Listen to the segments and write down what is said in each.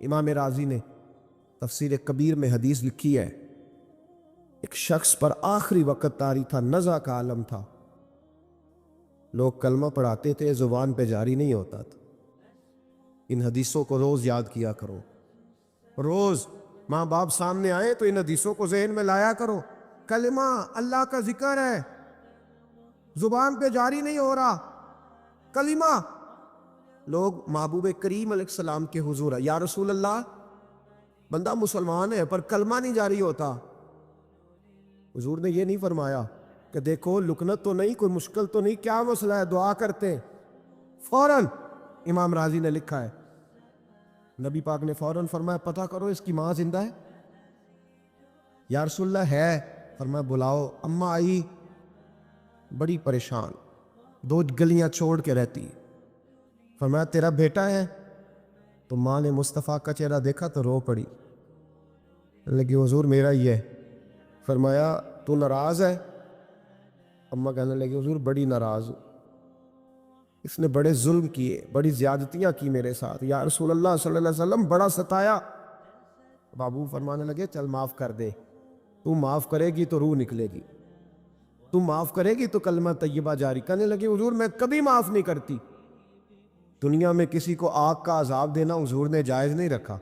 امام راضی نے تفسیر کبیر میں حدیث لکھی ہے، ایک شخص پر آخری وقت طاری تھا، نزع کا عالم تھا، لوگ کلمہ پڑھاتے تھے، زبان پہ جاری نہیں ہوتا تھا۔ ان حدیثوں کو روز یاد کیا کرو، روز ماں باپ سامنے آئے تو ان حدیثوں کو ذہن میں لایا کرو۔ کلمہ اللہ کا ذکر ہے، زبان پہ جاری نہیں ہو رہا کلمہ، لوگ محبوب کریم علیہ السلام کے حضور ہے، یا رسول اللہ بندہ مسلمان ہے پر کلمہ نہیں جاری ہوتا۔ حضور نے یہ نہیں فرمایا کہ دیکھو لکنت تو نہیں، کوئی مشکل تو نہیں، کیا مسئلہ ہے، دعا کرتے ہیں۔ فوراً امام راضی نے لکھا ہے، نبی پاک نے فوراً فرمایا پتہ کرو اس کی ماں زندہ ہے؟ یا رسول اللہ ہے۔ فرمایا بلاؤ۔ اماں آئی، بڑی پریشان، 2 گلیاں چھوڑ کے رہتی۔ فرمایا تیرا بیٹا ہے؟ تو ماں نے مصطفیٰ کا چہرہ دیکھا تو رو پڑی، لگی حضور میرا ہی ہے۔ فرمایا تو ناراض ہے؟ اماں کہنے لگی حضور بڑی ناراض ہوں، اس نے بڑے ظلم کیے، بڑی زیادتیاں کی میرے ساتھ، یا رسول اللہ صلی اللہ علیہ وسلم بڑا ستایا۔ بابو فرمانے لگے چل معاف کر دے، تو معاف کرے گی تو روح نکلے گی، تو معاف کرے گی تو کلمہ طیبہ جاری۔ کہنے لگی حضور میں کبھی معاف نہیں کرتی۔ دنیا میں کسی کو آگ کا عذاب دینا حضور نے جائز نہیں رکھا،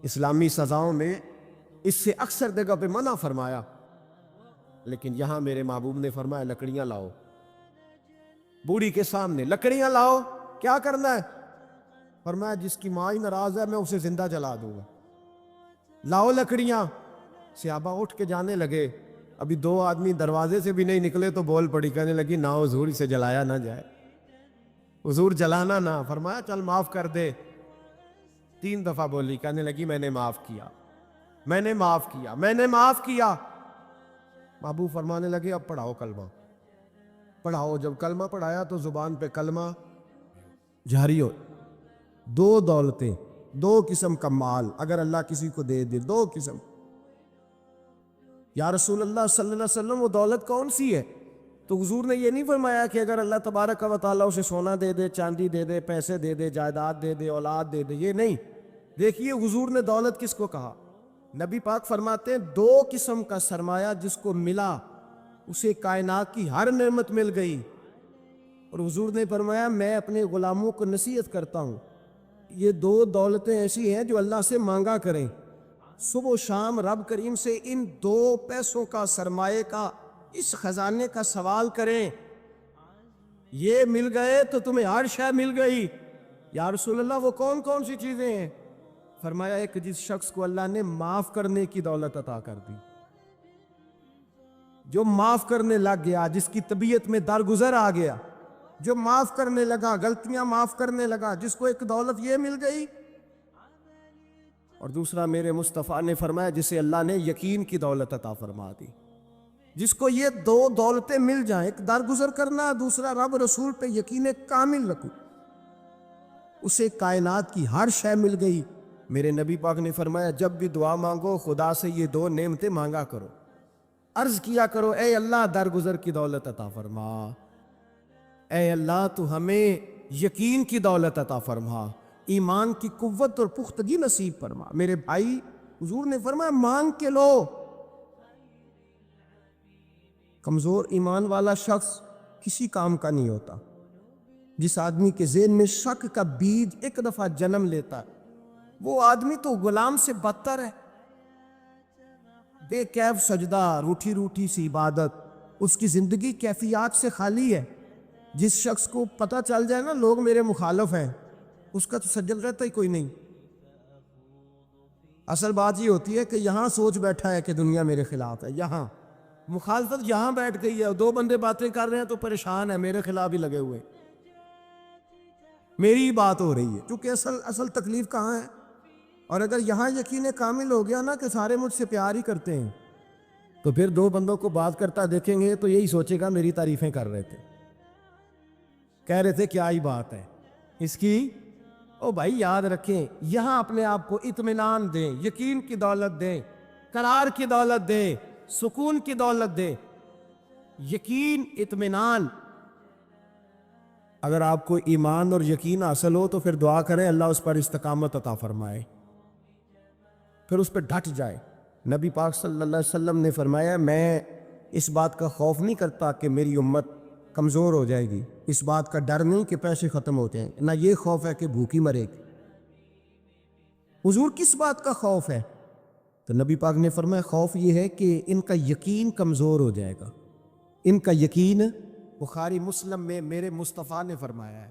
اسلامی سزاؤں میں اس سے اکثر جگہ پہ منع فرمایا، لیکن یہاں میرے محبوب نے فرمایا لکڑیاں لاؤ، بوڑھی کے سامنے لکڑیاں لاؤ، کیا کرنا ہے؟ فرمایا جس کی ماں ہی ناراض ہے میں اسے زندہ جلا دوں گا، لاؤ لکڑیاں۔ صحابہ اٹھ کے جانے لگے، ابھی 2 آدمی دروازے سے بھی نہیں نکلے تو بول پڑی، کہنے لگی نہ حضور اسے جلایا نہ جائے، حضور جلانا نہ۔ فرمایا چل معاف کر دے۔ 3 دفعہ بولی، کہنے لگی میں نے معاف کیا، میں نے معاف کیا، میں نے معاف کیا۔ محبوب فرمانے لگے اب پڑھاؤ کلمہ، پڑھاؤ۔ جب کلمہ پڑھایا تو زبان پہ کلمہ جاری ہو۔ 2 دولتیں، 2 قسم کا مال اگر اللہ کسی کو دے دے، 2 قسم۔ یا رسول اللہ صلی اللہ علیہ وسلم وہ دولت کون سی ہے؟ تو حضور نے یہ نہیں فرمایا کہ اگر اللہ تبارک و تعالیٰ اسے سونا دے دے، چاندی دے دے، پیسے دے دے، جائیداد دے دے، اولاد دے دے، یہ نہیں۔ دیکھیے حضور نے دولت کس کو کہا؟ نبی پاک فرماتے ہیں 2 قسم کا سرمایہ جس کو ملا اسے کائنات کی ہر نعمت مل گئی۔ اور حضور نے فرمایا میں اپنے غلاموں کو نصیحت کرتا ہوں یہ 2 دولتیں ایسی ہیں جو اللہ سے مانگا کریں، صبح و شام رب کریم سے ان 2 پیسوں کا، سرمایے کا، اس خزانے کا سوال کریں، یہ مل گئے تو تمہیں ہر شے مل گئی۔ یا رسول اللہ وہ کون کون سی چیزیں ہیں؟ فرمایا ایک جس شخص کو اللہ نے معاف کرنے کی دولت عطا کر دی، جو معاف کرنے لگ گیا، جس کی طبیعت میں درگزر آ گیا، جو معاف کرنے لگا، غلطیاں معاف کرنے لگا، جس کو ایک دولت یہ مل گئی۔ اور دوسرا میرے مصطفیٰ نے فرمایا جسے اللہ نے یقین کی دولت عطا فرما دی، جس کو یہ 2 دولتیں مل جائیں، ایک درگزر کرنا، دوسرا رب رسول پہ یقین کامل رکھو، اسے کائنات کی ہر شے مل گئی۔ میرے نبی پاک نے فرمایا جب بھی دعا مانگو خدا سے یہ 2 نعمتیں مانگا کرو، عرض کیا کرو اے اللہ درگزر کی دولت عطا فرما، اے اللہ تو ہمیں یقین کی دولت عطا فرما، ایمان کی قوت اور پختگی نصیب فرما۔ میرے بھائی حضور نے فرمایا مانگ کے لو۔ کمزور ایمان والا شخص کسی کام کا نہیں ہوتا۔ جس آدمی کے ذہن میں شک کا بیج ایک دفعہ جنم لیتا ہے وہ آدمی تو غلام سے بدتر ہے۔ بے کیف سجدہ، روٹھی روٹھی سی عبادت، اس کی زندگی کیفیات سے خالی ہے۔ جس شخص کو پتہ چل جائے نا لوگ میرے مخالف ہیں، اس کا تو سجل رہتا ہی کوئی نہیں۔ اصل بات یہ ہوتی ہے کہ یہاں سوچ بیٹھا ہے کہ دنیا میرے خلاف ہے، یہاں مخالفت یہاں بیٹھ گئی ہے، 2 بندے باتیں کر رہے ہیں تو پریشان ہے، میرے خلاف ہی لگے ہوئے، میری بات ہو رہی ہے، کیونکہ اصل تکلیف کہاں ہے؟ اور اگر یہاں یقین کامل ہو گیا نا کہ سارے مجھ سے پیار ہی کرتے ہیں، تو پھر 2 بندوں کو بات کرتا دیکھیں گے تو یہی سوچے گا میری تعریفیں کر رہے تھے، کہہ رہے تھے کیا ہی بات ہے اس کی۔ او بھائی یاد رکھیں، یہاں اپنے آپ کو اطمینان دیں، یقین کی دولت دیں، قرار کی دولت دیں، سکون کی دولت دیں۔ یقین، اطمینان، اگر آپ کو ایمان اور یقین حاصل ہو تو پھر دعا کریں اللہ اس پر استقامت عطا فرمائے، پھر اس پہ ڈٹ جائے۔ نبی پاک صلی اللہ علیہ وسلم نے فرمایا میں اس بات کا خوف نہیں کرتا کہ میری امت کمزور ہو جائے گی، اس بات کا ڈر نہیں کہ پیسے ختم ہوتے ہیں، نہ یہ خوف ہے کہ بھوکی مرے گی۔ حضور کس بات کا خوف ہے؟ تو نبی پاک نے فرمایا خوف یہ ہے کہ ان کا یقین کمزور ہو جائے گا۔ ان کا یقین، بخاری مسلم میں میرے مصطفیٰ نے فرمایا ہے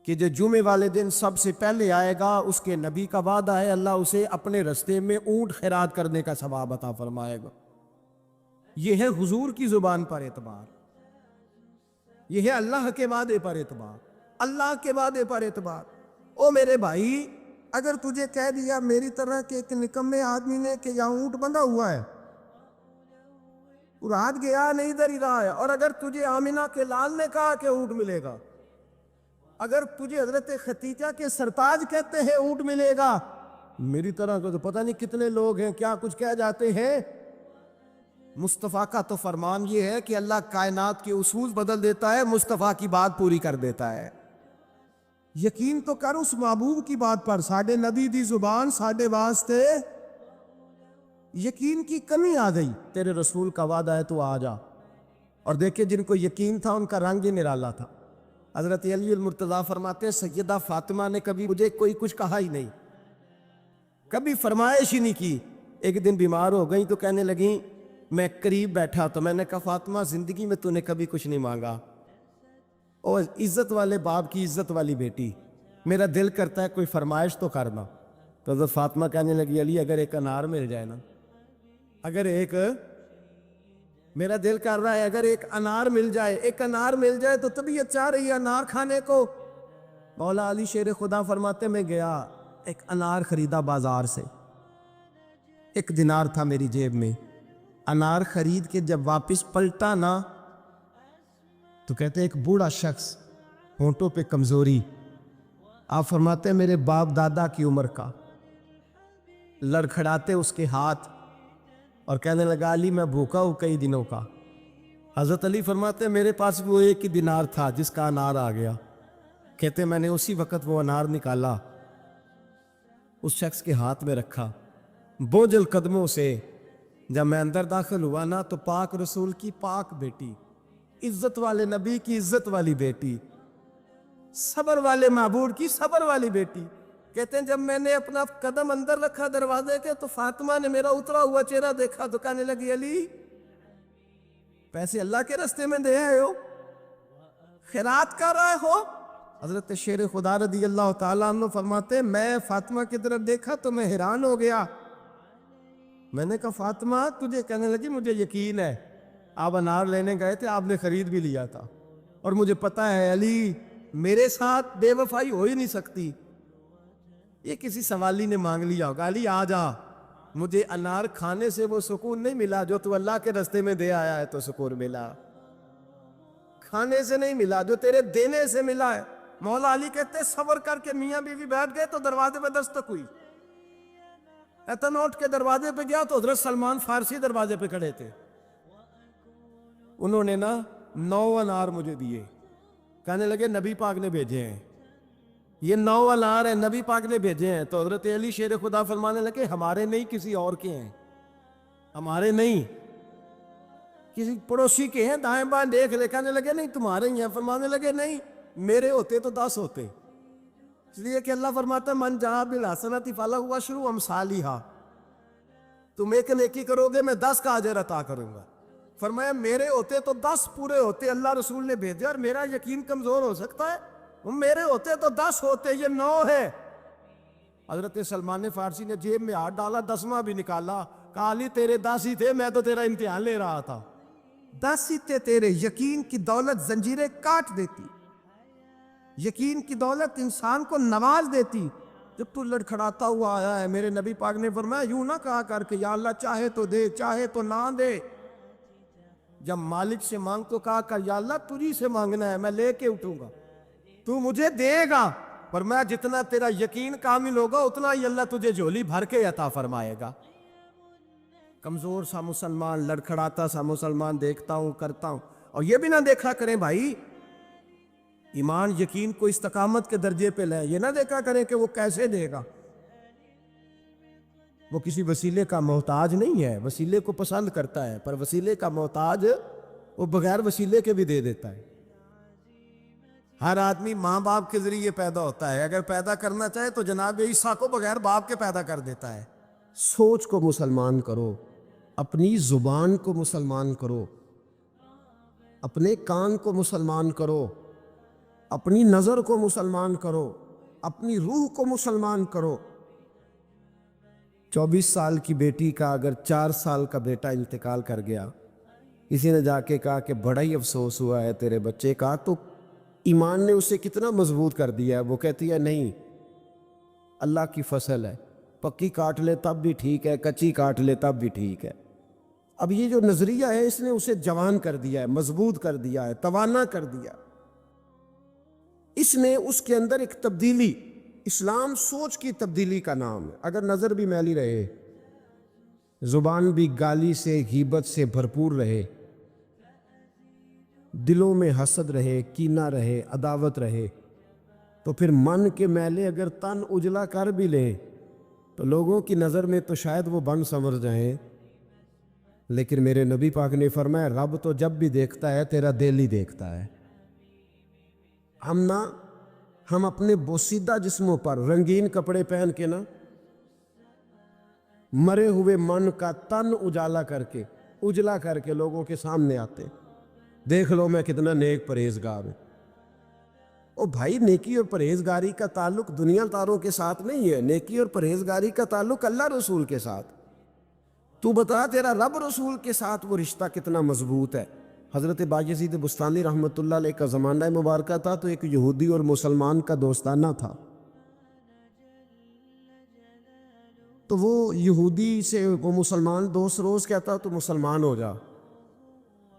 کہ جو جمعے والے دن سب سے پہلے آئے گا اس کے نبی کا وعدہ ہے اللہ اسے اپنے رستے میں اونٹ خیرات کرنے کا ثواب عطا فرمائے گا۔ یہ ہے حضور کی زبان پر اعتبار، یہ ہے اللہ کے وعدے پر اعتبار، اللہ کے وعدے پر اعتبار۔ او میرے بھائی، اگر تجھے کہہ دیا میری طرح کے ایک نکمے آدمی نے کہ یہاں اونٹ بندھا ہوا ہے، رات گیا نہیں ادھر ہی رہا ہے، اور اگر تجھے آمینہ کے لال نے کہا کہ اونٹ ملے گا، اگر تجھے حضرت ختیجہ کے سرتاج کہتے ہیں اونٹ ملے گا، میری طرح کا تو پتہ نہیں کتنے لوگ ہیں کیا کچھ کہہ جاتے ہیں۔ مصطفیٰ کا تو فرمان یہ ہے کہ اللہ کائنات کے اصول بدل دیتا ہے، مصطفیٰ کی بات پوری کر دیتا ہے۔ یقین تو کر اس محبوب کی بات پر، ساڈے نبی دی زبان ساڈے واسطے یقین کی کمی آ گئی، تیرے رسول کا وعدہ ہے تو آ جا۔ اور دیکھیں جن کو یقین تھا ان کا رنگ ہی نرالا تھا۔ حضرت علی المرتضیٰ فرماتے ہیں سیدہ فاطمہ نے کبھی مجھے کوئی کچھ کہا ہی نہیں، کبھی فرمائش ہی نہیں کی۔ ایک دن بیمار ہو گئی تو کہنے لگیں، میں قریب بیٹھا تو میں نے کہا فاطمہ زندگی میں تو نے کبھی کچھ نہیں مانگا، اور عزت والے باپ کی عزت والی بیٹی، میرا دل کرتا ہے کوئی فرمائش تو کرنا۔ تو حضرت فاطمہ کہنے لگی علی اگر ایک انار مل جائے نا، اگر ایک، میرا دل کر رہا ہے اگر ایک انار مل جائے، ایک انار مل جائے تو طبیعت چاہ رہی ہے انار کھانے کو۔ مولا علی شیر خدا فرماتے میں گیا ایک انار خریدا بازار سے، 1 دینار تھا میری جیب میں، انار خرید کے جب واپس پلٹا نا تو کہتے ایک بوڑھا شخص، ہونٹوں پہ کمزوری، آپ فرماتے میرے باپ دادا کی عمر کا، لڑکھڑاتے اس کے ہاتھ اور کہنے لگا علی میں بھوکا ہوں کئی دنوں کا۔ حضرت علی فرماتے میرے پاس وہ 1 ہی دینار تھا جس کا انار آ گیا۔ کہتے میں نے اسی وقت وہ انار نکالا، اس شخص کے ہاتھ میں رکھا، بوجھل قدموں سے جب میں اندر داخل ہوا نا تو پاک رسول کی پاک بیٹی، عزت والے نبی کی عزت والی بیٹی، صبر والے معبود کی صبر والی بیٹی، کہتے ہیں جب میں نے اپنا قدم اندر رکھا دروازے کے تو فاطمہ نے میرا اترا ہوا چہرہ دیکھا تو کہنے لگی علی پیسے اللہ کے راستے میں دے آئے ہو، خیرات کر رہے ہو۔ حضرت شیر خدا رضی اللہ تعالیٰ عنہ فرماتے میں فاطمہ کی طرف دیکھا تو میں حیران ہو گیا، میں نے کہا فاطمہ تجھے، کہنے لگی مجھے یقین ہے آپ انار لینے گئے تھے، آپ نے خرید بھی لیا تھا، اور مجھے پتا ہے علی میرے ساتھ بے وفائی ہو ہی نہیں سکتی، یہ کسی سوالی نے مانگ لیا ہوگا، علی آ جا، مجھے انار کھانے سے وہ سکون نہیں ملا جو تو اللہ کے راستے میں دے آیا ہے تو سکون ملا، کھانے سے نہیں ملا جو تیرے دینے سے ملا ہے۔ مولا علی کہتے صبر کر کے میاں بیوی بیٹھ گئے تو دروازے پہ دستک ہوئی، اٹھ کے دروازے پہ گیا تو حضرت سلمان فارسی دروازے پہ کھڑے تھے، انہوں نے نا 9 انار مجھے دیے، کہنے لگے نبی پاک نے بھیجے ہیں، یہ 9 انار ہیں نبی پاک نے بھیجے ہیں۔ تو حضرت علی شیر خدا فرمانے لگے ہمارے نہیں کسی اور کے ہیں، ہمارے نہیں کسی پڑوسی کے ہیں، دائیں بائیں دیکھ لے، کہنے لگے نہیں تمہارے ہی ہیں، فرمانے لگے نہیں میرے ہوتے تو 10 ہوتے، اس لیے کہ اللہ فرماتا ہے من جاء بالحسنۃ فلہ عشر امثالھا، تم ایک نیکی کرو گے میں 10 کا اجر عطا کروں گا۔ فرمایا میرے ہوتے تو 10 پورے ہوتے، اللہ رسول نے بھیجا اور میرا یقین کمزور ہو سکتا ہے، میرے ہوتے تو 10 ہوتے، یہ 9 ہے۔ حضرت سلمان فارسی نے جیب میں ہاتھ ڈالا، 10واں بھی نکالا، کہا علی تیرے 10 ہی تھے، میں تو تیرا امتحان لے رہا تھا، 10 ہی تھے تیرے۔ یقین کی دولت زنجیریں کاٹ دیتی، یقین کی دولت انسان کو نواز دیتی۔ جب تو لڑکھڑاتا ہوا آیا ہے، میرے نبی پاک نے فرمایا یوں نہ کہا کر کے یا اللہ چاہے تو دے چاہے تو نہ دے، جب مالک سے مانگ تو کہا کر یا اللہ تجھی سے مانگنا ہے میں لے کے اٹھوں گا، تو مجھے دے گا، پر میں جتنا تیرا یقین کامل ہوگا اتنا ہی اللہ تجھے جھولی بھر کے عطا فرمائے گا۔ کمزور سا مسلمان، لڑکھڑاتا سا مسلمان دیکھتا ہوں کرتا ہوں، اور یہ بھی نہ دیکھا کریں بھائی ایمان یقین کو استقامت کے درجے پہ لائیں. یہ نہ دیکھا کریں کہ وہ کیسے دے گا. وہ کسی وسیلے کا محتاج نہیں ہے, وسیلے کو پسند کرتا ہے, پر وسیلے کا محتاج وہ بغیر وسیلے کے بھی دے دیتا ہے. ہر آدمی ماں باپ کے ذریعے پیدا ہوتا ہے, اگر پیدا کرنا چاہے تو جناب عیسیٰ کو بغیر باپ کے پیدا کر دیتا ہے. سوچ کو مسلمان کرو, اپنی زبان کو مسلمان کرو, اپنے کان کو مسلمان کرو, اپنی نظر کو مسلمان کرو, اپنی روح کو مسلمان کرو. 24 سال کی بیٹی کا اگر 4 سال کا بیٹا انتقال کر گیا, کسی نے جا کے کہا کہ بڑا ہی افسوس ہوا ہے تیرے بچے کا, تو ایمان نے اسے کتنا مضبوط کر دیا ہے. وہ کہتی ہے نہیں, اللہ کی فصل ہے, پکی کاٹ لے تب بھی ٹھیک ہے, کچی کاٹ لے تب بھی ٹھیک ہے. اب یہ جو نظریہ ہے اس نے اسے جوان کر دیا ہے, مضبوط کر دیا ہے, توانا کر دیا. اس نے اس کے اندر ایک تبدیلی, اسلام سوچ کی تبدیلی کا نام ہے. اگر نظر بھی میلی رہے, زبان بھی گالی سے غیبت سے بھرپور رہے, دلوں میں حسد رہے, کینہ رہے, عداوت رہے, تو پھر من کے میلے اگر تن اجلا کر بھی لے تو لوگوں کی نظر میں تو شاید وہ بن سنور جائیں, لیکن میرے نبی پاک نے فرمایا رب تو جب بھی دیکھتا ہے تیرا دل ہی دیکھتا ہے. ہم اپنے بوسیدہ جسموں پر رنگین کپڑے پہن کے نا مرے ہوئے من کا تن اجالا کر کے لوگوں کے سامنے آتے, دیکھ لو میں کتنا نیک پرہیزگار ہوں. او بھائی, نیکی اور پرہیزگاری کا تعلق دنیا داروں کے ساتھ نہیں ہے, نیکی اور پرہیزگاری کا تعلق اللہ رسول کے ساتھ. تو بتا تیرا رب رسول کے ساتھ وہ رشتہ کتنا مضبوط ہے. حضرت بایزید بستانی رحمۃ اللہ علیہ کا زمانہ مبارکہ تھا, تو ایک یہودی اور مسلمان کا دوستانہ تھا. تو وہ یہودی سے وہ مسلمان دوست روز کہتا تو مسلمان ہو جا,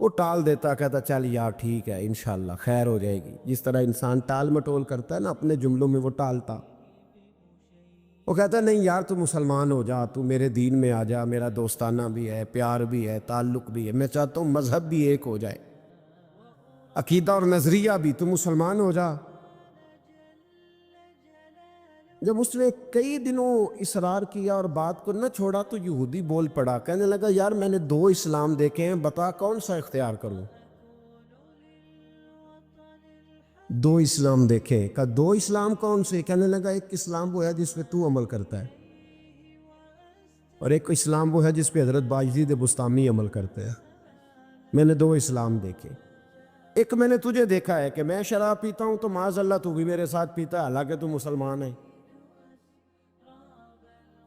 وہ ٹال دیتا, کہتا چل یار ٹھیک ہے انشاءاللہ خیر ہو جائے گی. جس طرح انسان ٹال مٹول کرتا ہے نا اپنے جملوں میں, وہ ٹالتا. وہ کہتا نہیں یار تو مسلمان ہو جا, تو میرے دین میں آ جا, میرا دوستانہ بھی ہے, پیار بھی ہے, تعلق بھی ہے, میں چاہتا ہوں مذہب بھی ایک ہو جائے, عقیدہ اور نظریہ بھی, تو مسلمان ہو جا. جب اس نے کئی دنوں اصرار کیا اور بات کو نہ چھوڑا تو یہودی بول پڑا, کہنے لگا یار میں نے 2 اسلام دیکھے ہیں, بتا کون سا اختیار کروں. 2 اسلام دیکھے, کہا 2 اسلام کون سے؟ کہنے لگا ایک اسلام وہ ہے جس پہ تو عمل کرتا ہے, اور ایک اسلام وہ ہے جس پہ حضرت بایزید بستامی عمل کرتے ہیں. میں نے 2 اسلام دیکھے. ایک میں نے تجھے دیکھا ہے کہ میں شراب پیتا ہوں تو معاذ اللہ تو بھی میرے ساتھ پیتا ہے, حالانکہ تو مسلمان ہے.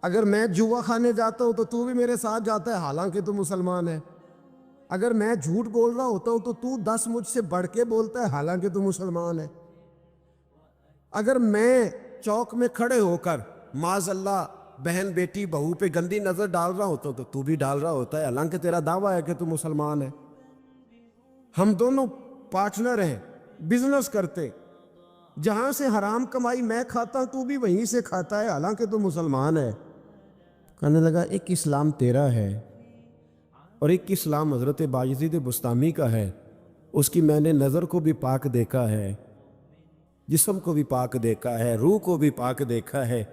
اگر میں جوا کھانے جاتا ہوں تو بھی میرے ساتھ جاتا ہے, حالانکہ تو مسلمان ہے. اگر میں جھوٹ بول رہا ہوتا ہوں تو 10 مجھ سے بڑھ کے بولتا ہے, حالانکہ تو مسلمان ہے. اگر میں چوک میں کھڑے ہو کر معاذ اللہ بہن بیٹی بہو پہ گندی نظر ڈال رہا ہوتا ہوں تو بھی ڈال رہا ہوتا ہے, حالانکہ تیرا دعویٰ ہے کہ تو مسلمان ہے. ہم دونوں پارٹنر ہیں, بزنس کرتے, جہاں سے حرام کمائی میں کھاتا ہوں تو بھی وہیں سے کھاتا ہے, حالانکہ تو مسلمان ہے. کہنے لگا ایک اسلام تیرا ہے اور ایک اسلام حضرت بایزید بستامی کا ہے. اس کی میں نے نظر کو بھی پاک دیکھا ہے, جسم کو بھی پاک دیکھا ہے, روح کو بھی پاک دیکھا ہے.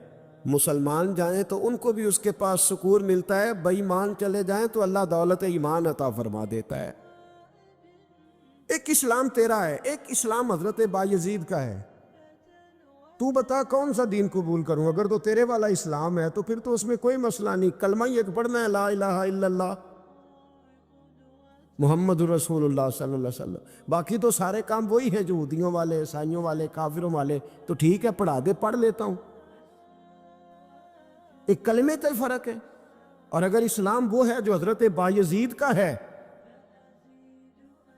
مسلمان جائیں تو ان کو بھی اس کے پاس سکون ملتا ہے, بے ایمان چلے جائیں تو اللہ دولت ایمان عطا فرما دیتا ہے. ایک اسلام تیرا ہے, ایک اسلام حضرت بایزید کا ہے. تو بتا کون سا دین قبول کروں؟ اگر تو تیرے والا اسلام ہے تو پھر تو اس میں کوئی مسئلہ نہیں, کلمہ ہی ایک پڑھنا ہے, لا الہ الا اللہ محمد رسول اللہ صلی اللہ علیہ وسلم. باقی تو سارے کام وہی ہیں جو یہودیوں والے, عیسائیوں والے, کافروں والے. تو ٹھیک ہے پڑھا دے, پڑھ لیتا ہوں. ایک کلمے کا فرق ہے. اور اگر اسلام وہ ہے جو حضرت بایزید کا ہے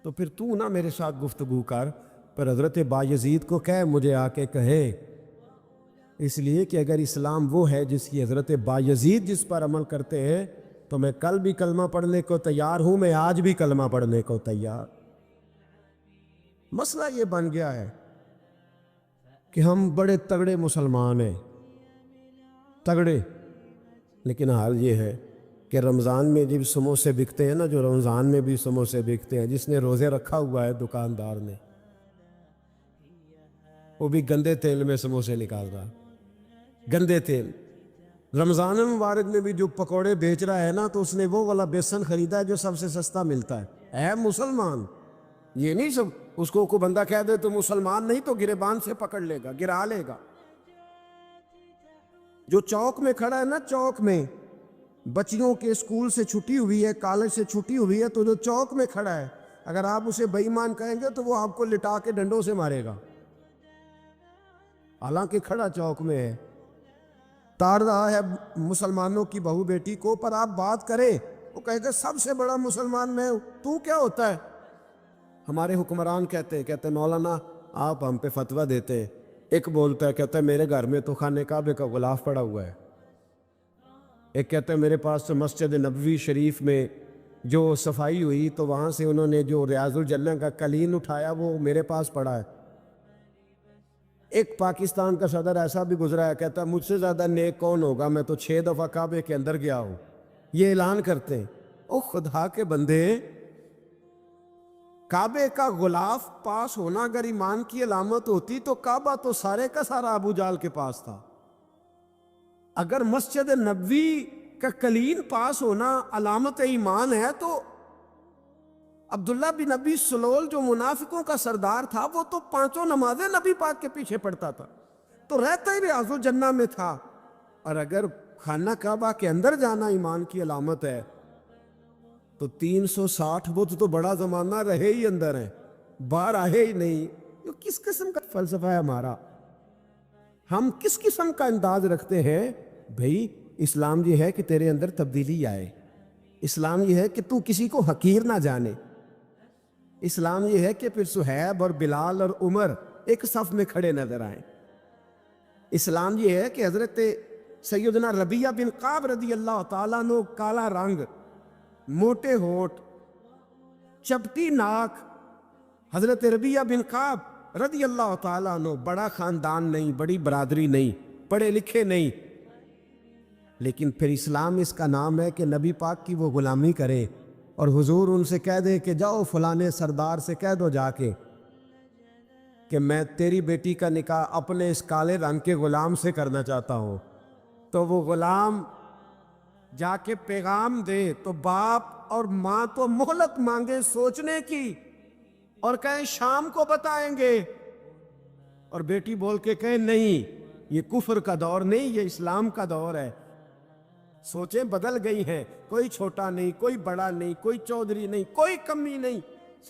تو پھر تو نہ میرے ساتھ گفتگو کر, پر حضرت بایزید کو کہے مجھے آ کے کہے. اس لیے کہ اگر اسلام وہ ہے جس کی حضرت بایزید جس پر عمل کرتے ہیں تو میں کل بھی کلمہ پڑھنے کو تیار ہوں, میں آج بھی کلمہ پڑھنے کو تیار. مسئلہ یہ بن گیا ہے کہ ہم بڑے تگڑے مسلمان ہیں, تگڑے, لیکن حال یہ ہے کہ رمضان میں جب سموسے بکتے ہیں نا, جو رمضان میں بھی سموسے بکتے ہیں, جس نے روزے رکھا ہوا ہے دکاندار نے, وہ بھی گندے تیل میں سموسے نکال رہا، گندے تیل۔ رمضان مبارک میں بھی جو پکوڑے بیچ رہا ہے نا، تو اس نے وہ والا بیسن خریدا ہے جو سب سے سستا ملتا ہے مسلمان۔ یہ نہیں سب اس کو کوئی بندہ کہہ دے تو مسلمان نہیں، تو گریبان سے پکڑ لے گا، گرا لے گا۔ جو چوک میں کھڑا ہے نا، چوک میں بچیوں کے اسکول سے چھٹی ہوئی ہے، کالج سے چھٹی ہوئی ہے، تو جو چوک میں کھڑا ہے، اگر آپ اسے بے ایمان کہیں گے تو وہ آپ کو لٹا کے ڈنڈوں سے مارے گا، حالانکہ کھڑا چوک میں ہے، تار رہا ہے مسلمانوں کی بہو بیٹی کو۔ پر آپ بات کریں، وہ کہے گا سب سے بڑا مسلمان میں ہوں، تو کیا ہوتا ہے؟ ہمارے حکمران کہتے مولانا آپ ہم پہ فتویٰ دیتے ہیں۔ ایک بولتا ہے، کہتا ہے میرے گھر میں تو خانہ کعبے کا غلاف پڑا ہوا ہے۔ ایک کہتا ہے میرے پاس تو مسجد نبوی شریف میں جو صفائی ہوئی تو وہاں سے انہوں نے جو ریاض الجنہ کا قلین اٹھایا وہ میرے پاس پڑا ہے۔ ایک پاکستان کا صدر ایسا بھی گزرا ہے، کہتا ہے مجھ سے زیادہ نیک کون ہوگا، میں تو 6 دفعہ کعبے کے اندر گیا ہوں۔ یہ اعلان کرتے ہیں۔ او خدا کے بندے، کعبے کا غلاف پاس ہونا اگر ایمان کی علامت ہوتی تو کعبہ تو سارے کا سارا ابو جال کے پاس تھا۔ اگر مسجد نبوی کا قلین پاس ہونا علامت ایمان ہے تو عبداللہ بن ابی سلول جو منافقوں کا سردار تھا، وہ تو 5 نمازیں نبی پاک کے پیچھے پڑھتا تھا، تو رہتا ہی ریاض الجنہ میں تھا۔ اور اگر خانہ کعبہ کے اندر جانا ایمان کی علامت ہے تو 360 بت تو بڑا زمانہ رہے ہی اندر ہیں، باہر آئے ہی نہیں۔ یہ کس قسم کا فلسفہ ہے ہمارا؟ ہم کس قسم کا انداز رکھتے ہیں؟ بھئی اسلام یہ ہے کہ تیرے اندر تبدیلی آئے، اسلام یہ ہے کہ تو کسی کو حقیر نہ جانے، اسلام یہ ہے کہ پھر صہیب اور بلال اور عمر ایک صف میں کھڑے نظر آئیں، اسلام یہ ہے کہ حضرت سیدنا ربیعہ بن کعب رضی اللہ تعالیٰ عنہ، کالا رنگ، موٹے ہونٹ، چپٹی ناک، حضرت ربیعہ بن کعب رضی اللہ تعالیٰ عنہ، بڑا خاندان نہیں، بڑی برادری نہیں، پڑھے لکھے نہیں، لیکن پھر اسلام اس کا نام ہے کہ نبی پاک کی وہ غلامی کرے، اور حضور ان سے کہہ دے کہ جاؤ فلانے سردار سے کہہ دو جا کے کہ میں تیری بیٹی کا نکاح اپنے اس کالے رنگ کے غلام سے کرنا چاہتا ہوں، تو وہ غلام جا کے پیغام دے تو باپ اور ماں تو مہلت مانگے سوچنے کی اور کہیں شام کو بتائیں گے، اور بیٹی بول کے کہیں نہیں یہ کفر کا دور نہیں، یہ اسلام کا دور ہے۔ سوچیں بدل گئی ہیں، کوئی چھوٹا نہیں، کوئی بڑا نہیں، کوئی چودھری نہیں، کوئی کمی نہیں،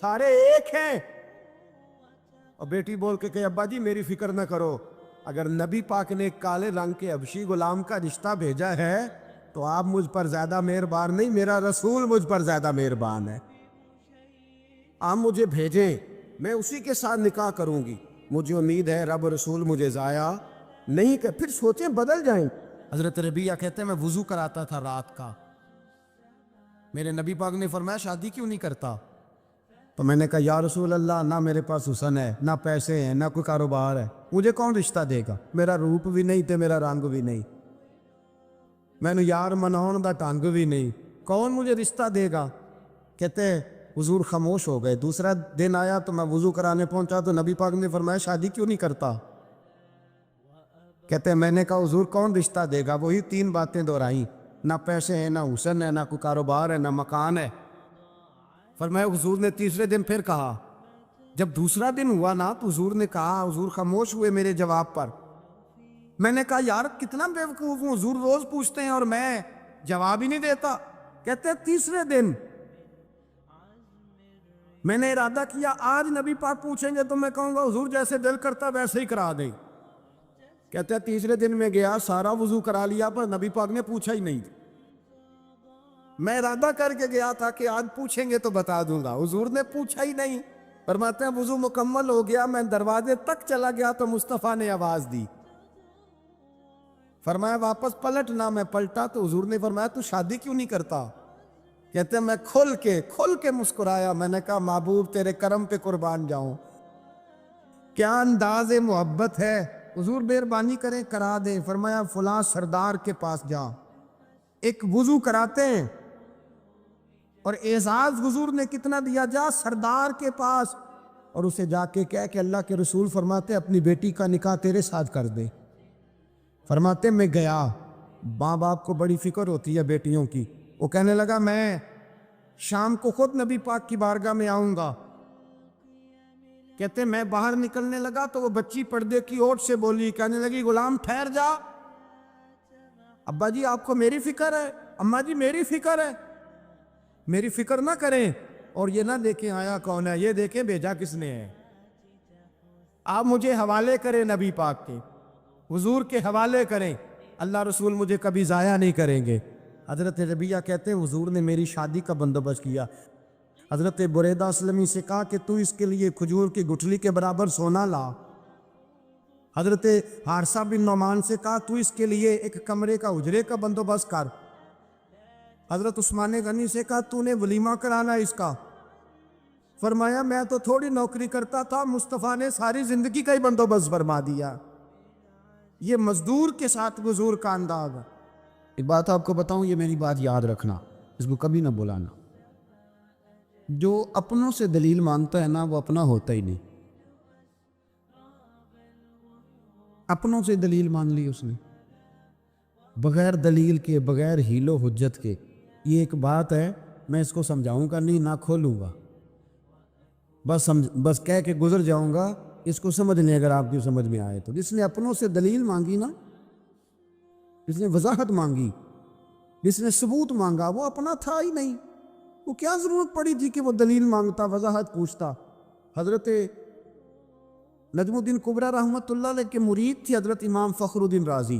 سارے ایک ہیں۔ اور بیٹی بول کے کہے ابا جی میری فکر نہ کرو، اگر نبی پاک نے کالے رنگ کے حبشی غلام کا رشتہ بھیجا ہے تو آپ مجھ پر زیادہ مہربان نہیں، میرا رسول مجھ پر زیادہ مہربان ہے، آپ مجھے بھیجیں، میں اسی کے ساتھ نکاح کروں گی، مجھے امید ہے رب رسول مجھے ضائع نہیں کہ پھر سوچیں بدل جائیں۔ حضرت ربیعہ کہتے ہیں میں وضو کراتا تھا رات کا، میرے نبی پاک نے فرمایا شادی کیوں نہیں کرتا؟ تو میں نے کہا یا رسول اللہ، نہ میرے پاس حسن ہے، نہ پیسے ہیں، نہ کوئی کاروبار ہے، مجھے کون رشتہ دے گا؟ میرا روپ بھی نہیں تے میرا رنگ بھی نہیں، میں نے یار مناؤن دا ٹانگ بھی نہیں، کون مجھے رشتہ دے گا؟ کہتے ہیں حضور خاموش ہو گئے۔ دوسرا دن آیا تو میں وضو کرانے پہنچا تو نبی پاک نے فرمایا شادی کیوں نہیں کرتا؟ کہتے ہیں میں نے کہا حضور کون رشتہ دے گا؟ وہی 3 باتیں دہرائیں، نہ پیسے ہیں، نہ حسن ہے، نہ کوئی کاروبار ہے، نہ مکان ہے۔ فرمایا حضور نے تیسرے دن پھر کہا، جب دوسرا دن ہوا نا تو حضور نے کہا، حضور خاموش ہوئے میرے جواب پر۔ میں نے کہا یار کتنا بے وقوف ہوں، حضور روز پوچھتے ہیں اور میں جواب ہی نہیں دیتا۔ کہتے ہیں تیسرے دن میں نے ارادہ کیا آج نبی پاک پوچھیں گے تو میں کہوں گا حضور جیسے دل کرتا ویسے ہی کرا دیں۔ کہتے ہیں تیسرے دن میں گیا، سارا وضو کرا لیا پر نبی پاک نے پوچھا ہی نہیں۔ میں ارادہ کر کے گیا تھا کہ آج پوچھیں گے تو بتا دوں گا، حضور نے پوچھا ہی نہیں۔ فرماتے ہیں وضو مکمل ہو گیا، میں دروازے تک چلا گیا تو مصطفیٰ نے آواز دی، فرمایا واپس پلٹ نہ، میں پلٹا تو حضور نے فرمایا تو شادی کیوں نہیں کرتا؟ کہتے ہیں میں کھل کے مسکرایا، میں نے کہا محبوب تیرے کرم پہ قربان جاؤں، کیا انداز محبت ہے، حضور مہربانی کریں کرا دیں۔ فرمایا فلاں سردار کے پاس جا، ایک وضو کراتے ہیں، اور اعزاز حضور نے کتنا دیا، جا سردار کے پاس اور اسے جا کے کہہ کہ اللہ کے رسول فرماتے اپنی بیٹی کا نکاح تیرے ساتھ کر دے۔ فرماتے میں گیا، ماں باپ کو بڑی فکر ہوتی ہے بیٹیوں کی، وہ کہنے لگا میں شام کو خود نبی پاک کی بارگاہ میں آؤں گا۔ کہتے میں باہر نکلنے لگا تو وہ بچی پردے کی اوٹ سے بولی، کہنے لگی غلام ٹھہر جا، ابا جی آپ کو میری فکر ہے، اماں جی میری فکر ہے، میری فکر نہ کریں، اور یہ نہ دیکھیں آیا کون ہے، یہ دیکھیں بھیجا کس نے ہے۔ آپ مجھے حوالے کریں نبی پاک کے، حضور کے حوالے کریں، اللہ رسول مجھے کبھی ضائع نہیں کریں گے۔ حضرت ربیہ کہتے ہیں حضور نے میری شادی کا بندوبست کیا۔ حضرت بریدہ اسلمی سے کہا کہ تو اس کے لیے کھجور کی گٹھلی کے برابر سونا لا۔ حضرت حارثہ بن نعمان سے کہا تو اس کے لیے ایک کمرے کا اجرے کا بندوبست کر۔ حضرت عثمان غنی سے کہا تو نے ولیمہ کرانا اس کا۔ فرمایا میں تو تھوڑی نوکری کرتا تھا، مصطفیٰ نے ساری زندگی کا ہی بندوبست فرما دیا۔ یہ مزدور کے ساتھ حضور کا انداز ہے۔ ایک بات آپ کو بتاؤں، یہ میری بات یاد رکھنا، اس کو کبھی نہ بلانا۔ جو اپنوں سے دلیل مانگتا ہے نا وہ اپنا ہوتا ہی نہیں۔ اپنوں سے دلیل مان لی اس نے، بغیر دلیل کے، بغیر حیل و حجت کے۔ یہ ایک بات ہے، میں اس کو سمجھاؤں گا نہیں، نہ کھولوں گا، بس کہہ کے گزر جاؤں گا۔ اس کو سمجھ لیں اگر آپ کی سمجھ میں آئے تو۔ جس نے اپنوں سے دلیل مانگی نا، جس نے وضاحت مانگی، جس نے ثبوت مانگا، وہ اپنا تھا ہی نہیں۔ وہ کیا ضرورت پڑی تھی کہ وہ دلیل مانگتا، وضاحت پوچھتا۔ حضرت نجم الدین کبریٰ رحمۃ اللہ علیہ کے مرید تھے حضرت امام فخر الدین رازی،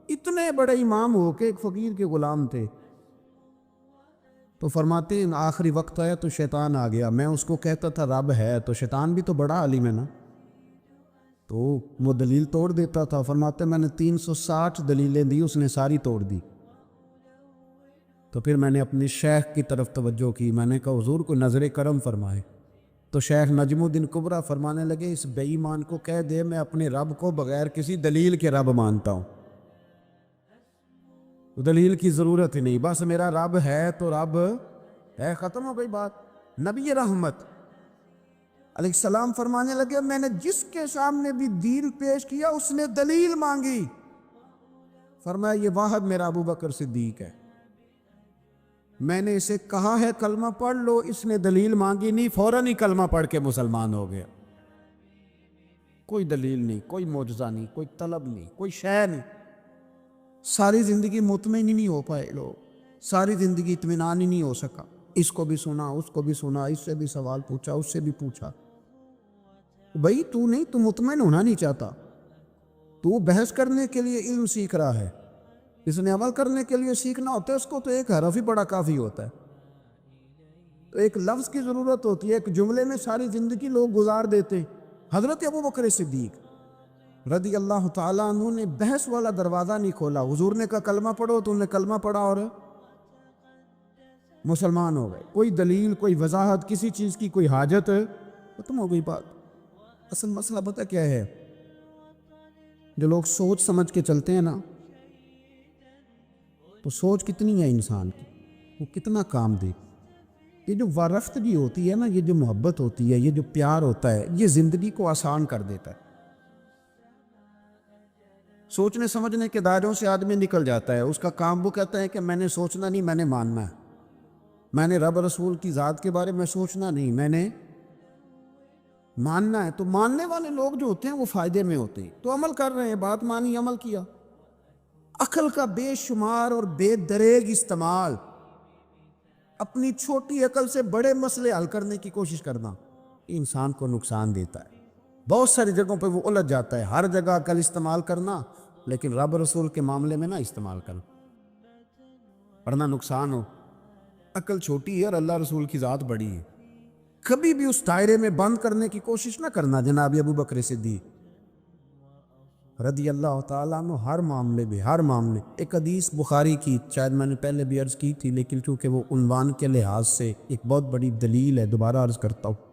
اتنے بڑے امام ہو کے ایک فقیر کے غلام تھے۔ تو فرماتے ہیں آخری وقت آیا تو شیطان آ گیا، میں اس کو کہتا تھا رب ہے، تو شیطان بھی تو بڑا عالم ہے نا، تو وہ دلیل توڑ دیتا تھا۔ فرماتے میں نے 360 دلیلیں دی، اس نے ساری توڑ دی۔ تو پھر میں نے اپنی شیخ کی طرف توجہ کی، میں نے کہا حضور کو نظر کرم فرمائے۔ تو شیخ نجم الدین کبریٰ فرمانے لگے اس بے ایمان کو کہہ دے میں اپنے رب کو بغیر کسی دلیل کے رب مانتا ہوں، دلیل کی ضرورت ہی نہیں، بس میرا رب ہے تو رب ہے، ختم ہو گئی بات۔ نبی رحمت علیہ السلام فرمانے لگے میں نے جس کے سامنے بھی دین پیش کیا اس نے دلیل مانگی، فرمایا یہ واحد میرا ابو بکر صدیق ہے، میں نے اسے کہا ہے کلمہ پڑھ لو، اس نے دلیل مانگی نہیں، فوراً ہی کلمہ پڑھ کے مسلمان ہو گیا۔ کوئی دلیل نہیں، کوئی معجزہ نہیں، کوئی طلب نہیں، کوئی شے نہیں۔ ساری زندگی مطمئن ہی نہیں ہو پائے لوگ، ساری زندگی اطمینان ہی نہیں ہو سکا، اس کو بھی سنا، اس کو بھی سنا، اس سے بھی سوال پوچھا، اس سے بھی پوچھا۔ بھئی تو نہیں، تو مطمئن ہونا نہیں چاہتا، تو بحث کرنے کے لیے علم سیکھ رہا ہے، اس نے عمل کرنے کے لیے سیکھنا ہوتا ہے، اس کو تو ایک حرف ہی بڑا کافی ہوتا ہے، تو ایک لفظ کی ضرورت ہوتی ہے، ایک جملے میں ساری زندگی لوگ گزار دیتے۔ حضرت ابو بکر صدیق رضی اللہ تعالیٰ عنہ نے بحث والا دروازہ نہیں کھولا، حضور نے کہا کلمہ پڑھو تو انہوں نے کلمہ پڑھا اور مسلمان ہو گئے۔ کوئی دلیل، کوئی وضاحت، کسی چیز کی کوئی حاجت، ختم ہو گئی بات۔ اصل مسئلہ پتہ کیا ہے، جو لوگ سوچ سمجھ کے چلتے ہیں نا، تو سوچ کتنی ہے انسان کی، وہ کتنا کام دے۔ یہ جو وارفتگی ہوتی ہے نا، یہ جو محبت ہوتی ہے، یہ جو پیار ہوتا ہے، یہ زندگی کو آسان کر دیتا ہے۔ سوچنے سمجھنے کے دائروں سے آدمی نکل جاتا ہے، اس کا کام وہ کہتا ہے کہ میں نے سوچنا نہیں، میں نے ماننا ہے، میں نے رب رسول کی ذات کے بارے میں سوچنا نہیں، میں نے ماننا ہے۔ تو ماننے والے لوگ جو ہوتے ہیں وہ فائدے میں ہوتے ہیں، تو عمل کر رہے ہیں، بات مانی، عمل کیا۔ عقل کا بے شمار اور بے دریغ استعمال، اپنی چھوٹی عقل سے بڑے مسئلے حل کرنے کی کوشش کرنا، انسان کو نقصان دیتا ہے۔ بہت ساری جگہوں پہ وہ الجھ جاتا ہے، ہر جگہ عقل استعمال کرنا، لیکن رب رسول کے معاملے میں نہ استعمال کرنا، ورنہ نقصان ہو۔ عقل چھوٹی ہے اور اللہ رسول کی ذات بڑی ہے، کبھی بھی اس دائرے میں بند کرنے کی کوشش نہ کرنا۔ جناب ابو بکر صدیق رضی اللہ تعالیٰ عنہ ہر معاملے میں، ہر معاملے۔ ایک حدیث بخاری کی، شاید میں نے پہلے بھی عرض کی تھی، لیکن چونکہ وہ عنوان کے لحاظ سے ایک بہت بڑی دلیل ہے، دوبارہ عرض کرتا ہوں۔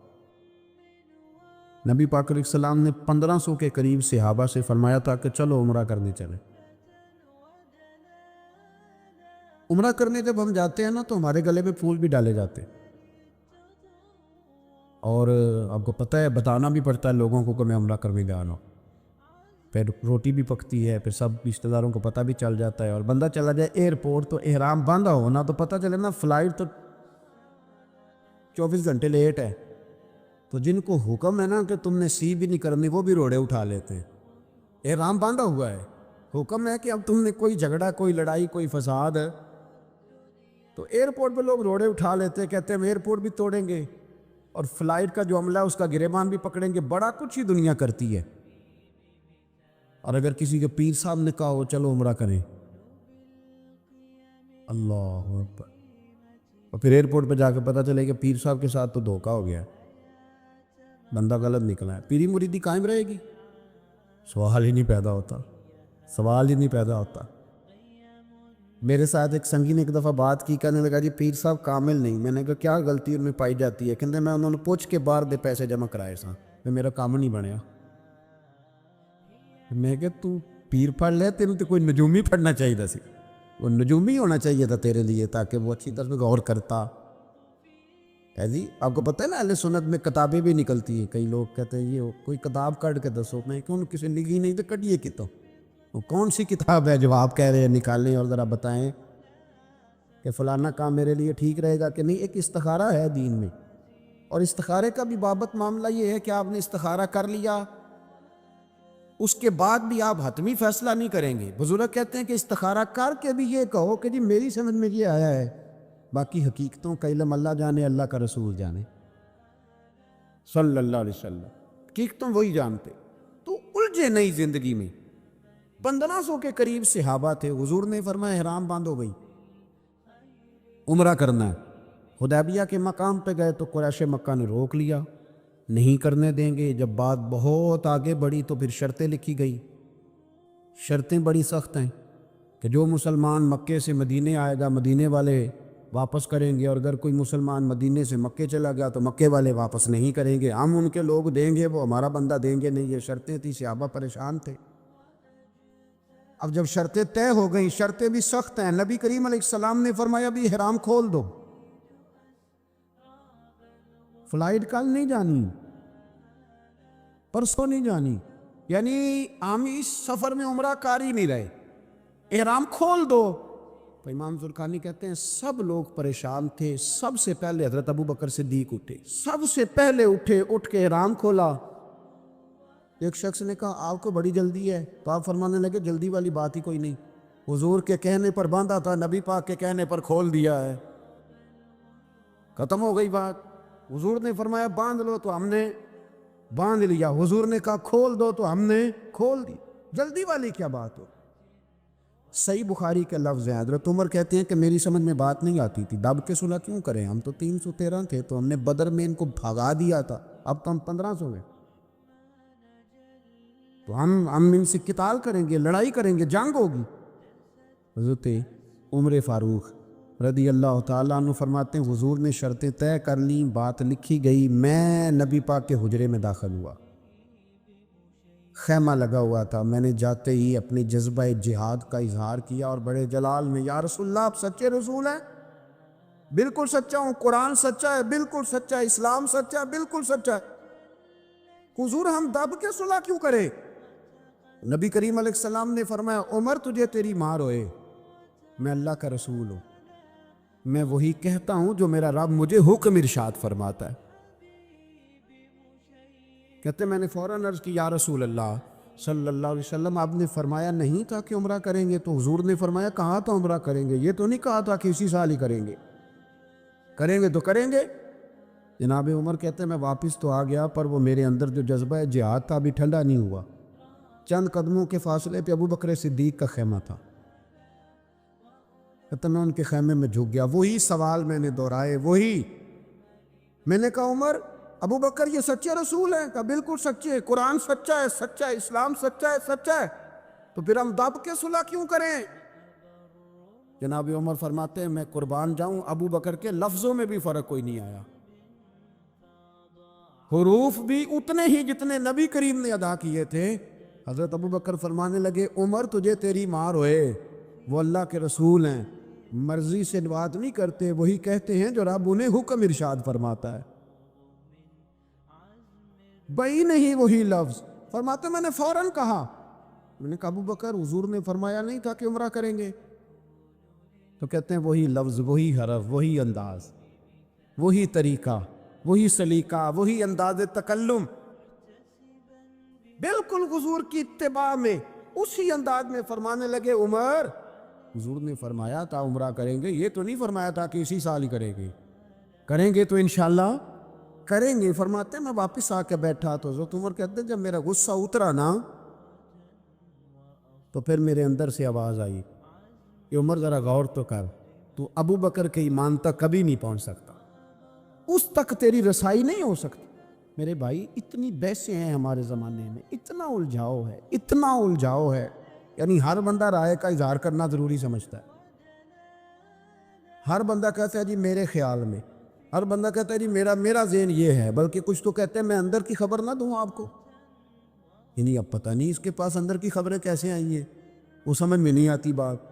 نبی پاک علیہ السلام نے 1500 کے قریب صحابہ سے فرمایا تھا کہ چلو عمرہ کرنے چلے۔ عمرہ کرنے جب ہم جاتے ہیں نا تو ہمارے گلے میں پھول بھی ڈالے جاتے ہیں، اور آپ کو پتہ ہے بتانا بھی پڑتا ہے لوگوں کو کہ میں عمرہ کرنے جا رہا ہوں، پھر روٹی بھی پکتی ہے، پھر سب رشتہ داروں کو پتہ بھی چل جاتا ہے، اور بندہ چلا جائے ایئرپورٹ تو احرام باندھا ہونا تو پتہ چلے نا فلائٹ تو 24 گھنٹے لیٹ ہے، تو جن کو حکم ہے نا کہ تم نے سی بھی نہیں کرنی وہ بھی روڑے اٹھا لیتے ہیں، احرام باندھا ہوا ہے، حکم ہے کہ اب تم نے کوئی جھگڑا کوئی لڑائی کوئی فساد ہے تو ایئرپورٹ پہ لوگ روڑے اٹھا لیتے ہیں، کہتے ہیں ہم ایئرپورٹ بھی توڑیں گے اور فلائٹ کا جو عملہ ہے اس کا گریبان بھی پکڑیں گے، بڑا کچھ ہی دنیا کرتی ہے۔ اور اگر کسی کے پیر صاحب نے کہا ہو چلو عمرہ کریں، اللہ اکبر، اور پھر ایئرپورٹ پہ جا کے پتہ چلے کہ پیر صاحب کے ساتھ تو دھوکہ ہو گیا ہے، بندہ غلط نکلا ہے، پیری مریدی قائم رہے گی؟ سوال ہی نہیں پیدا ہوتا، سوال ہی نہیں پیدا ہوتا۔ میرے ساتھ ایک سنگی نے ایک دفعہ بات کی، کہنے لگا جی پیر صاحب کامل نہیں، میں نے کہا کیا غلطی ان میں پائی جاتی ہے؟ کہتے میں انہوں نے پوچھ کے باہر دے پیسے جمع کرائے سا، میں میرا کام نہیں بنیا۔ میں کہ تو پیر پڑھ لے، تینوں تو کوئی نجومی پڑھنا چاہیے سی، وہ نجومی ہونا چاہیے تھا تیرے لیے تاکہ وہ اچھی طرح غور کرتا ہے۔ جی آپ کو پتہ ہے نا اہل سنت میں کتابیں بھی نکلتی ہیں، کئی لوگ کہتے ہیں یہ کوئی کتاب کٹ کے دسو، میں کیوں کسی لکھی نہیں تو کٹیے کی تو وہ کون سی کتاب ہے جو آپ کہہ رہے ہیں نکالیں، اور ذرا بتائیں کہ فلانا کام میرے لیے ٹھیک رہے گا کہ نہیں۔ ایک استخارہ ہے دین میں، اور استخارے کا بھی بابت معاملہ یہ ہے کہ آپ نے استخارہ کر لیا، اس کے بعد بھی آپ حتمی فیصلہ نہیں کریں گے۔ بزرگ کہتے ہیں کہ استخارہ کر کے بھی یہ کہو کہ جی میری سمجھ میں یہ آیا ہے، باقی حقیقتوں کا علم اللہ جانے، اللہ کا رسول جانے صلی اللہ علیہ وسلم، حقیقتوں وہی جانتے۔ تو الجھے نہیں زندگی میں۔ 1500 کے قریب صحابہ تھے، حضور نے فرمایا احرام باندھو گئی، عمرہ کرنا ہے۔ حدیبیہ کے مقام پہ گئے تو قریش مکہ نے روک لیا، نہیں کرنے دیں گے۔ جب بات بہت آگے بڑھی تو پھر شرطیں لکھی گئی، شرطیں بڑی سخت ہیں کہ جو مسلمان مکے سے مدینے آئے گا مدینے والے واپس کریں گے، اور اگر کوئی مسلمان مدینے سے مکے چلا گیا تو مکے والے واپس نہیں کریں گے، ہم ان کے لوگ دیں گے، وہ ہمارا بندہ دیں گے نہیں۔ یہ شرطیں تھیں، صحابہ پریشان تھے۔ اب جب شرطیں طے ہو گئیں، شرطیں بھی سخت ہیں، نبی کریم علیہ السلام نے فرمایا بھی احرام کھول دو، فلائٹ کل نہیں جانی، پرسوں نہیں جانی، یعنی عامی سفر میں عمرہ کار ہی نہیں رہے، احرام کھول دو۔ تو امام زرقانی کہتے ہیں سب لوگ پریشان تھے، سب سے پہلے حضرت ابو بکر صدیق اٹھے، سب سے پہلے اٹھے، اٹھ کے احرام کھولا۔ ایک شخص نے کہا آپ کو بڑی جلدی ہے، تو آپ فرمانے لگے جلدی والی بات ہی کوئی نہیں، حضور کے کہنے پر باندھا تھا، نبی پاک کے کہنے پر کھول دیا ہے، ختم ہو گئی بات۔ حضور نے فرمایا باندھ لو تو ہم نے باندھ لیا، حضور نے کہا کھول دو تو ہم نے کھول دی، جلدی والی کیا بات ہو۔ صحیح بخاری کے لفظ ہیں، حضرت عمر کہتے ہیں کہ میری سمجھ میں بات نہیں آتی تھی، دب کے صلح کیوں کریں، ہم تو 313 تھے، تو ہم نے بدر میں ان کو بھگا دیا تھا، اب تو ہم 1500 میں، تو ہم ان سے قتال کریں گے، لڑائی کریں گے، جنگ ہوگی۔ حضرت عمر فاروق رضی اللہ تعالیٰ عنہ فرماتے ہیں حضور نے شرطیں طے کر لیں، بات لکھی گئی، میں نبی پاک کے حجرے میں داخل ہوا، خیمہ لگا ہوا تھا، میں نے جاتے ہی اپنی جذبہ جہاد کا اظہار کیا اور بڑے جلال میں یا رسول اللہ آپ سچے رسول ہیں؟ بالکل سچا ہوں، قرآن سچا ہے، بالکل سچا ہے، اسلام سچا ہے، بالکل سچا ہے، حضور ہم دب کے صلح کیوں کرے؟ نبی کریم علیہ السلام نے فرمایا عمر تجھے تیری ماں روئے، میں اللہ کا رسول ہوں، میں وہی کہتا ہوں جو میرا رب مجھے حکم ارشاد فرماتا ہے۔ کہتے میں نے فوراً عرض کی یا رسول اللہ صلی اللہ علیہ وسلم آپ نے فرمایا نہیں تھا کہ عمرہ کریں گے؟ تو حضور نے فرمایا کہا تھا عمرہ کریں گے، یہ تو نہیں کہا تھا کہ اسی سال ہی کریں گے، کریں گے تو کریں گے۔ جناب عمر کہتے میں واپس تو آ گیا، پر وہ میرے اندر جو جذبہ جہاد تھا ابھی ٹھنڈا نہیں ہوا۔ چند قدموں کے فاصلے پہ ابو بکر صدیق کا خیمہ تھا، کہتا میں ان کے خیمے میں جھک گیا، وہی سوال میں نے دہرائے، وہی میں نے کہا عمر ابو بکر یہ سچے رسول ہیں؟ کہا بالکل سچے، قرآن سچا ہے، سچا ہے، اسلام سچا ہے، سچا ہے، تو پھر ہم دب کے صلح کیوں کریں؟ جناب عمر فرماتے ہیں میں قربان جاؤں ابو بکر کے لفظوں میں بھی فرق کوئی نہیں آیا، حروف بھی اتنے ہی جتنے نبی کریم نے ادا کیے تھے۔ حضرت ابو بکر فرمانے لگے عمر تجھے تیری ماں روئے، وہ اللہ کے رسول ہیں، مرضی سے بات نہیں کرتے، وہی کہتے ہیں جو رب انہیں حکم ارشاد فرماتا ہے۔ بئی نہیں وہی لفظ. فرماتے میں نے فوراً کہا. میں نے کہا ابو بکر حضور نے فرمایا نہیں تھا کہ عمرہ کریں گے؟ تو کہتے ہیں وہی لفظ، وہی حرف، وہی انداز، وہی طریقہ، وہی سلیقہ، وہی انداز تکلم، بالکل حضور کی اتباع میں اسی انداز میں فرمانے لگے. عمر، حضور نے فرمایا تھا عمرہ کریں گے، یہ تو نہیں فرمایا تھا کہ اسی سال ہی کریں گے. کریں گے تو انشاءاللہ کریں گے. فرماتے ہیں میں واپس آ کے بیٹھا تو حضرت عمر کہتے ہیں جب میرا غصہ اترا نا تو پھر میرے اندر سے آواز آئی کہ عمر ذرا غور تو کر، تو ابو بکر کے ایمان تک کبھی نہیں پہنچ سکتا، اس تک تیری رسائی نہیں ہو سکتی. میرے بھائی اتنی بحثیں ہیں ہمارے زمانے میں، اتنا الجھاؤ ہے، اتنا الجھاؤ ہے. یعنی ہر بندہ رائے کا اظہار کرنا ضروری سمجھتا ہے. ہر بندہ کہتا ہے جی میرے خیال میں، ہر بندہ کہتا ہے جی میرا ذہن یہ ہے، بلکہ کچھ تو کہتے ہیں میں اندر کی خبر نہ دوں آپ کو. یعنی اب پتہ نہیں اس کے پاس اندر کی خبریں کیسے آئی ہیں، وہ سمجھ میں نہیں آتی بات.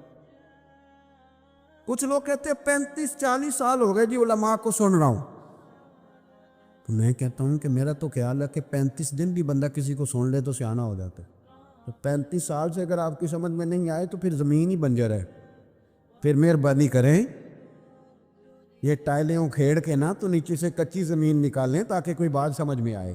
کچھ لوگ کہتے ہیں 35-40 سال ہو گئے جی علماء کو سن رہا ہوں. تو میں کہتا ہوں کہ میرا تو خیال ہے کہ 35 دن بھی بندہ کسی کو سن لے تو سیانہ ہو جاتا ہے. تو 35 سال سے اگر آپ کی سمجھ میں نہیں آئے تو پھر زمین ہی بنجر ہے. پھر مہربانی کریں یہ ٹائلیں اکھیڑ کے نا تو نیچے سے کچی زمین نکالیں تاکہ کوئی بات سمجھ میں آئے.